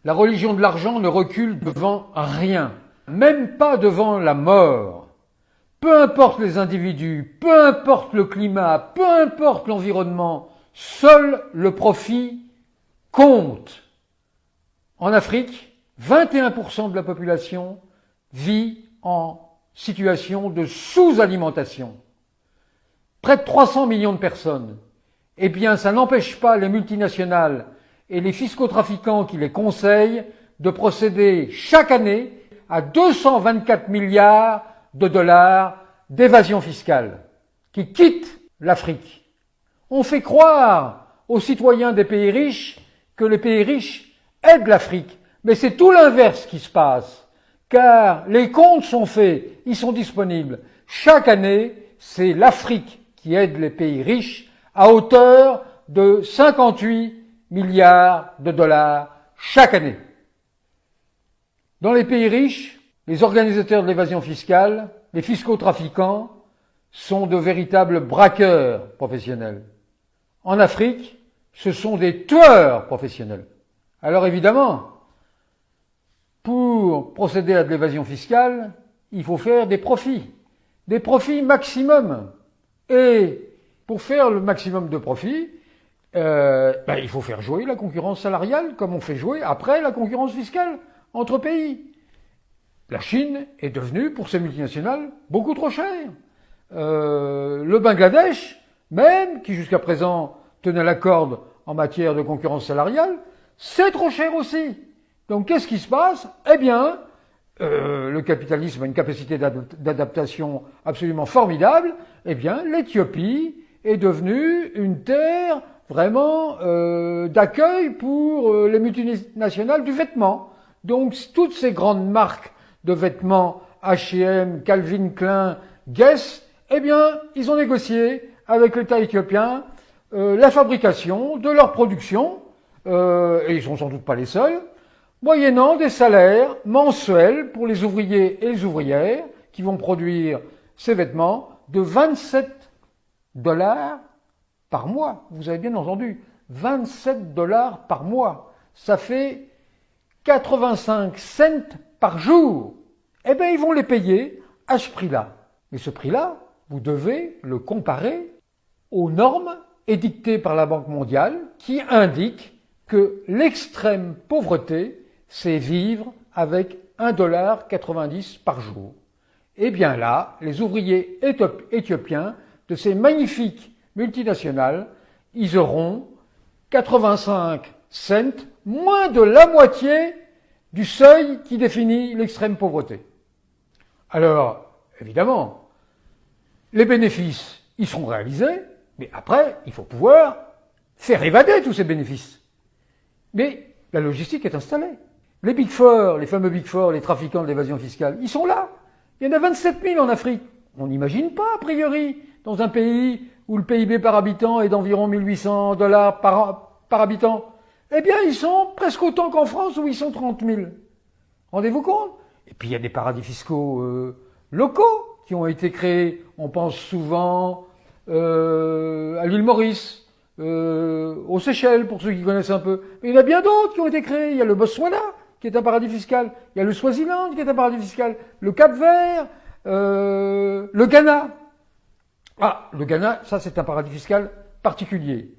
La religion de l'argent ne recule devant rien, même pas devant la mort. Peu importe les individus, peu importe le climat, peu importe l'environnement, seul le profit compte. En Afrique, 21% de la population vit en situation de sous-alimentation. Près de 300 millions de personnes. Eh bien, ça n'empêche pas les multinationales et les fiscotrafiquants qui les conseillent de procéder chaque année à 224 milliards de dollars d'évasion fiscale qui quittent l'Afrique. On fait croire aux citoyens des pays riches que les pays riches aident l'Afrique, mais c'est tout l'inverse qui se passe, car les comptes sont faits, ils sont disponibles. Chaque année, c'est l'Afrique qui aide les pays riches à hauteur de 58 milliards de dollars chaque année. Dans les pays riches, les organisateurs de l'évasion fiscale, les fiscotrafiquants, sont de véritables braqueurs professionnels. En Afrique, ce sont des tueurs professionnels. Alors évidemment, pour procéder à de l'évasion fiscale, il faut faire des profits maximum. Et pour faire le maximum de profits, il faut faire jouer la concurrence salariale comme on fait jouer après la concurrence fiscale entre pays. La Chine est devenue, pour ces multinationales, beaucoup trop chère. Le Bangladesh, même, qui jusqu'à présent tenait la corde en matière de concurrence salariale, c'est trop cher aussi. Donc qu'est-ce qui se passe? Eh bien, le capitalisme a une capacité d'adaptation absolument formidable. Eh bien, l'Éthiopie est devenue une terre vraiment d'accueil pour les multinationales du vêtement. Donc toutes ces grandes marques de vêtements, H&M, Calvin Klein, Guess, eh bien, ils ont négocié avec l'État éthiopien la fabrication de leur production, et ils sont sans doute pas les seuls, moyennant des salaires mensuels pour les ouvriers et les ouvrières qui vont produire ces vêtements de 27 dollars par mois. Vous avez bien entendu, 27 dollars par mois. Ça fait 85 cents par jour. Eh bien, ils vont les payer à ce prix-là. Mais ce prix-là, vous devez le comparer aux normes édictées par la Banque mondiale qui indiquent que l'extrême pauvreté, c'est vivre avec 1,90 $ par jour. Eh bien là, les ouvriers éthiopiens de ces magnifiques multinationales, ils auront 85 cents, moins de la moitié du seuil qui définit l'extrême pauvreté. Alors, évidemment, les bénéfices, ils seront réalisés, mais après, il faut pouvoir faire évader tous ces bénéfices. Mais la logistique est installée. Les Big Four, les fameux Big Four, les trafiquants de l'évasion fiscale, ils sont là. Il y en a 27 000 en Afrique. On n'imagine pas, a priori, dans un pays où le PIB par habitant est d'environ 1800 dollars par habitant. Eh bien, ils sont presque autant qu'en France où ils sont 30 000. Rendez-vous compte? Et puis, il y a des paradis fiscaux locaux qui ont été créés. On pense souvent à l'île Maurice, aux Seychelles, pour ceux qui connaissent un peu. Mais il y en a bien d'autres qui ont été créés. Il y a le Botswana, qui est un paradis fiscal. Il y a le Swaziland, qui est un paradis fiscal. Le Cap-Vert, le Ghana. Ah, le Ghana, ça c'est un paradis fiscal particulier.